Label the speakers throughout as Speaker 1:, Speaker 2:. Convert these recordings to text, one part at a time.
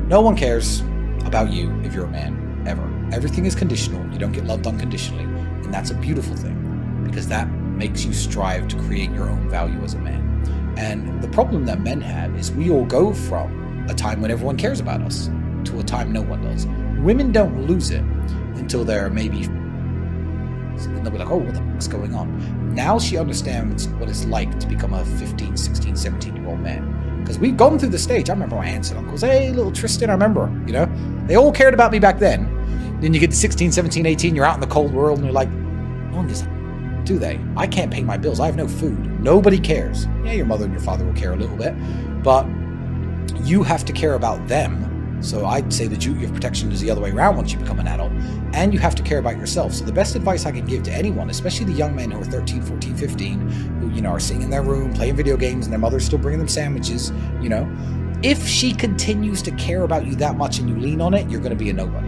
Speaker 1: No one cares about you if you're a man, ever. Everything is conditional. You don't get loved unconditionally. And that's a beautiful thing, because that makes you strive to create your own value as a man. And the problem that men have is we all go from a time when everyone cares about us to a time no one does. Women don't lose it until they're maybe, and they'll be like, oh, what the fuck's going on? Now she understands what it's like to become a 15, 16, 17-year-old man. Because we've gone through the stage. I remember my aunts and uncles, hey, little Tristan, I remember, you know? They all cared about me back then. Then you get to 16, 17, 18, you're out in the cold world, and you're like, no one gives a do they? I can't pay my bills. I have no food. Nobody cares. Yeah, your mother and your father will care a little bit, but you have to care about them. So I'd say the duty of protection is the other way around once you become an adult, and you have to care about yourself. So the best advice I can give to anyone, especially the young men who are 13, 14, 15, who, you know, are sitting in their room playing video games and their mother's still bringing them sandwiches, you know, if she continues to care about you that much and you lean on it, you're going to be a nobody.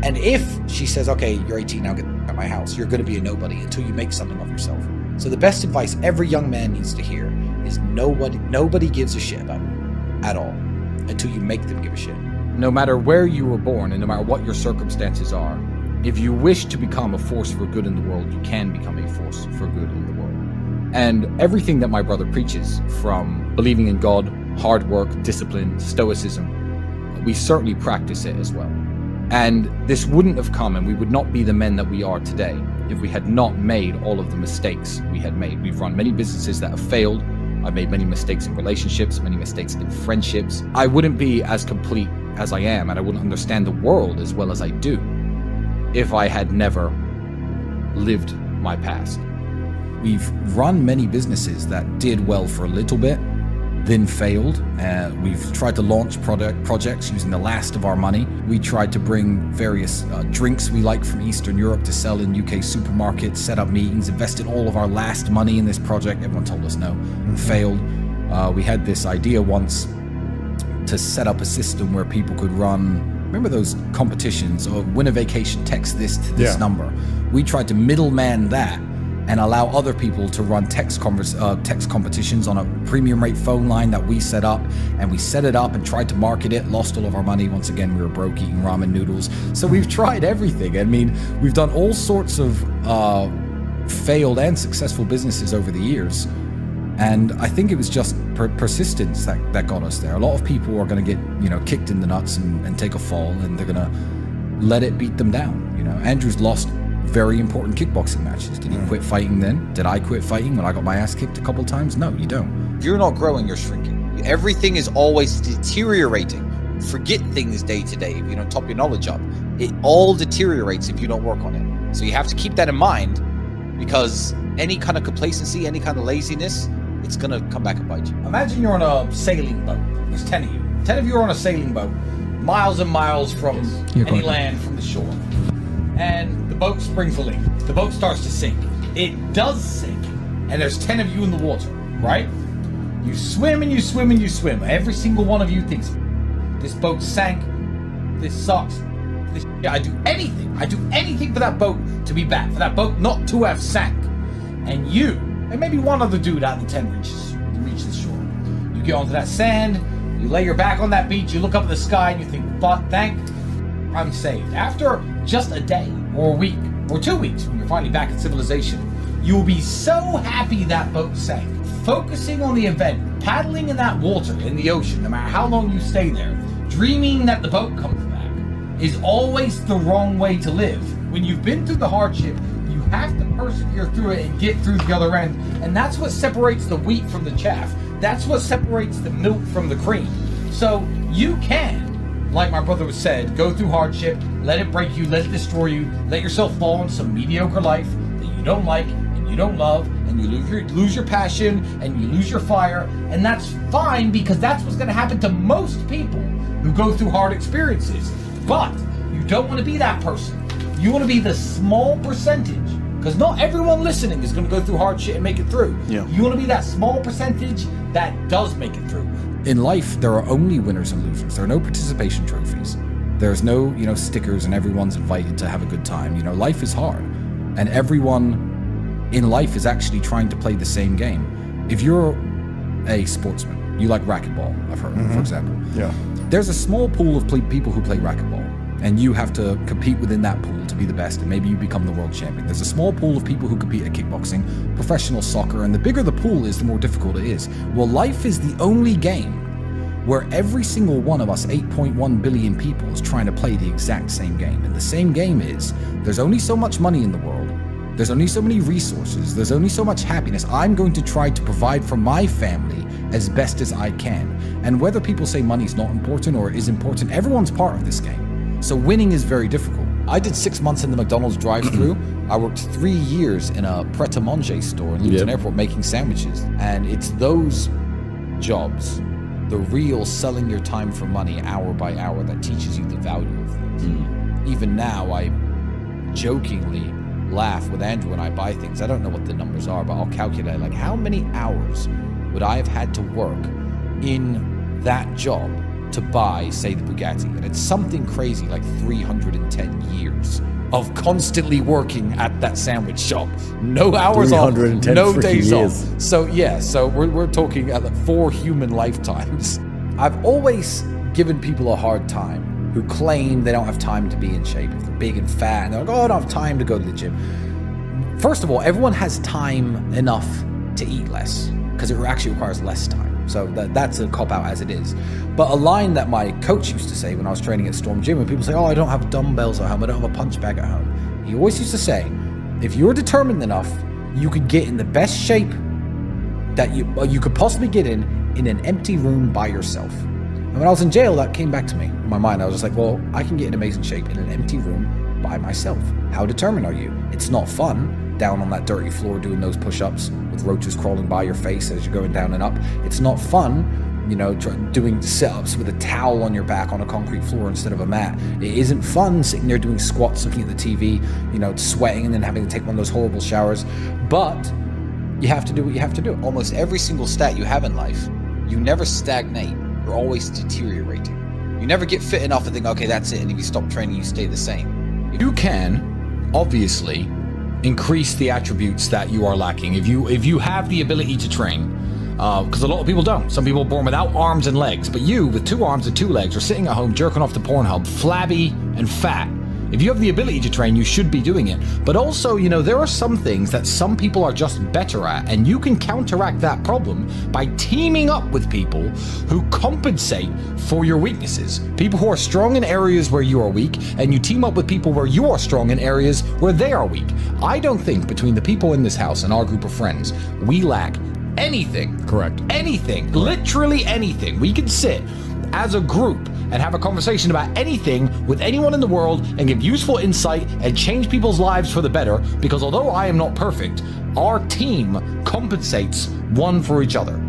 Speaker 1: And if she says, okay, you're 18 now, get out of my house, you're going to be a nobody until you make something of yourself. So the best advice every young man needs to hear is nobody gives a shit about you at all until you make them give a shit.
Speaker 2: No matter where you were born and no matter what your circumstances are, if you wish to become a force for good in the world, you can become a force for good in the world. And everything that my brother preaches, from believing in God, hard work, discipline, stoicism, we certainly practice it as well. And this wouldn't have come, and we would not be the men that we are today if we had not made all of the mistakes we had made. We've run many businesses that have failed. I've made many mistakes in relationships, many mistakes in friendships. I wouldn't be as complete as I am, and I wouldn't understand the world as well as I do if I had never lived my past. We've run many businesses that did well for a little bit, then failed. We've tried to launch projects using the last of our money. We tried to bring various drinks we like from Eastern Europe to sell in UK supermarkets, set up meetings, invested all of our last money in this project. Everyone told us no, failed. We had this idea once to set up a system where people could run, remember those competitions, or win a vacation, text this to this number. We tried to middleman that and allow other people to run text competitions on a premium rate phone line that we set up. And we set it up and tried to market it, lost all of our money. Once again, we were broke eating ramen noodles. So we've tried everything. I mean, we've done all sorts of failed and successful businesses over the years. And I think it was just persistence that got us there. A lot of people are going to get, you know, kicked in the nuts and take a fall, and they're going to let it beat them down. You know, Andrew's lost very important kickboxing matches. Did he quit fighting then? Did I quit fighting when I got my ass kicked a couple times? No, you don't.
Speaker 1: If you're not growing, you're shrinking. Everything is always deteriorating. Forget things day to day if you don't top your knowledge up. It all deteriorates if you don't work on it. So you have to keep that in mind, because any kind of complacency, any kind of laziness, it's going to come back and bite you.
Speaker 2: Imagine you're on a sailing boat. There's 10 of you. 10 of you are on a sailing boat, miles and miles from any land from the shore. And the boat springs a leak. The boat starts to sink. It does sink. And there's 10 of you in the water, right? You swim and you swim and you swim. Every single one of you thinks, this boat sank. This sucks. I do anything. I do anything for that boat to be back, for that boat not to have sank. And you, and maybe one other dude out of the 10 reach the shore. You get onto that sand, you lay your back on that beach, you look up at the sky and you think, but thank I'm saved. After just a day or a week or 2 weeks, when you're finally back in civilization, you will be so happy that boat sank. Focusing on the event, paddling in that water in the ocean, no matter how long you stay there, dreaming that the boat comes back, is always the wrong way to live. When you've been through the hardship, you have to persevere through it and get through the other end. And that's what separates the wheat from the chaff. That's what separates the milk from the cream. So you can, like my brother said, go through hardship, let it break you, let it destroy you, let yourself fall into some mediocre life that you don't like and you don't love, and you lose your passion and you lose your fire. And that's fine, because that's what's going to happen to most people who go through hard experiences. But you don't want to be that person. You want to be the small percentage, because not everyone listening is going to go through hard shit and make it through. Yeah. You want to be that small percentage that does make it through.
Speaker 1: In life, there are only winners and losers. There are no participation trophies. There's no, stickers and everyone's invited to have a good time. Life is hard, and everyone in life is actually trying to play the same game. If you're a sportsman, you like racquetball, I've heard, for example.
Speaker 3: Yeah.
Speaker 2: there's a small pool of people who play racquetball, and you have to compete within that pool to be the best, and maybe you become the world champion. There's a small pool of people who compete at kickboxing, professional soccer, and the bigger the pool is, the more difficult it is. Well, life is the only game where every single one of us 8.1 billion people is trying to play the exact same game. And the same game is, there's only so much money in the world, there's only so many resources, there's only so much happiness. I'm going to try to provide for my family as best as I can. And whether people say money's not important or is important, everyone's part of this game. So winning is very difficult. I did 6 months in the McDonald's drive-thru. I worked 3 years in a pret-a-manger store in Luton Airport making sandwiches. And it's those jobs, the real selling your time for money hour by hour, that teaches you the value of things. Even now, I jokingly laugh with Andrew when I buy things. I don't know what the numbers are, but I'll calculate, like, how many hours would I have had to work in that job to buy, say, the Bugatti? And it's something crazy like 310 years of constantly working at that sandwich shop. No hours off, no days off. So yeah, so we're talking at like 4 human lifetimes. I've always given people a hard time who claim they don't have time to be in shape. If they're big and fat and they're like, oh, I don't have time to go to the gym. First of all, everyone has time enough to eat less, because it actually requires less time. So that's a cop-out as it is. But a line that my coach used to say when I was training at Storm Gym, when people say, oh, I don't have dumbbells at home, I don't have a punch bag at home. He always used to say, if you're determined enough, you could get in the best shape that you could possibly get in an empty room by yourself. And when I was in jail, that came back to me in my mind. I was just like, well, I can get in amazing shape in an empty room by myself. How determined are you? It's not fun down on that dirty floor doing those push-ups with roaches crawling by your face as you're going down and up. It's not fun, you know, doing sit-ups with a towel on your back on a concrete floor instead of a mat. It isn't fun sitting there doing squats, looking at the TV, you know, sweating and then having to take one of those horrible showers. But you have to do what you have to do. Almost every single stat you have in life, you never stagnate. You're always deteriorating. You never get fit enough and think, okay, that's it. And if you stop training, you stay the same. You can, obviously, increase the attributes that you are lacking. If you have the ability to train, because a lot of people don't. Some people are born without arms and legs, but you, with 2 arms and 2 legs, are sitting at home jerking off to Pornhub, flabby and fat. If you have the ability to train, you should be doing it. But also, you know, there are some things that some people are just better at, and you can counteract that problem by teaming up with people who compensate for your weaknesses. People who are strong in areas where you are weak, and you team up with people where you are strong in areas where they are weak. I don't think between the people in this house and our group of friends, we lack anything.
Speaker 3: Correct.
Speaker 2: Anything. Correct. Literally anything. We can sit as a group and have a conversation about anything with anyone in the world and give useful insight and change people's lives for the better, because although I am not perfect, our team compensates one for each other.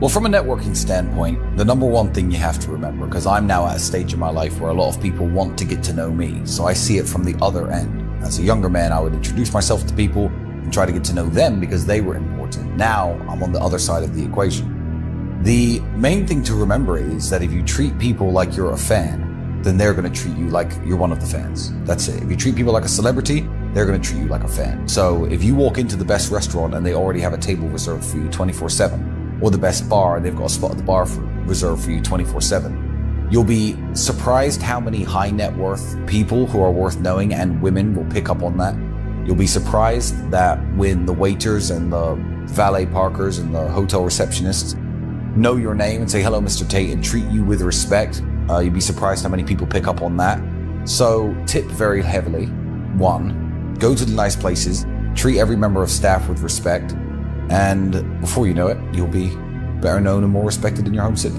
Speaker 2: Well, from a networking standpoint, the number one thing you have to remember, because I'm now at a stage in my life where a lot of people want to get to know me, so I see it from the other end. As a younger man, I would introduce myself to people and try to get to know them because they were important. Now I'm on the other side of the equation. The main thing to remember is that if you treat people like you're a fan, then they're going to treat you like you're one of the fans. That's it. If you treat people like a celebrity, they're going to treat you like a fan. So if you walk into the best restaurant and they already have a table reserved for you 24/7, or the best bar and they've got a spot at the bar reserved for you 24/7, you'll be surprised how many high net worth people who are worth knowing, and women, will pick up on that. You'll be surprised that when the waiters and the valet parkers and the hotel receptionists know your name and say, hello, Mr. Tate, and treat you with respect, you'd be surprised how many people pick up on that. So tip very heavily. 1, go to the nice places, treat every member of staff with respect, and before you know it, you'll be better known and more respected in your home city.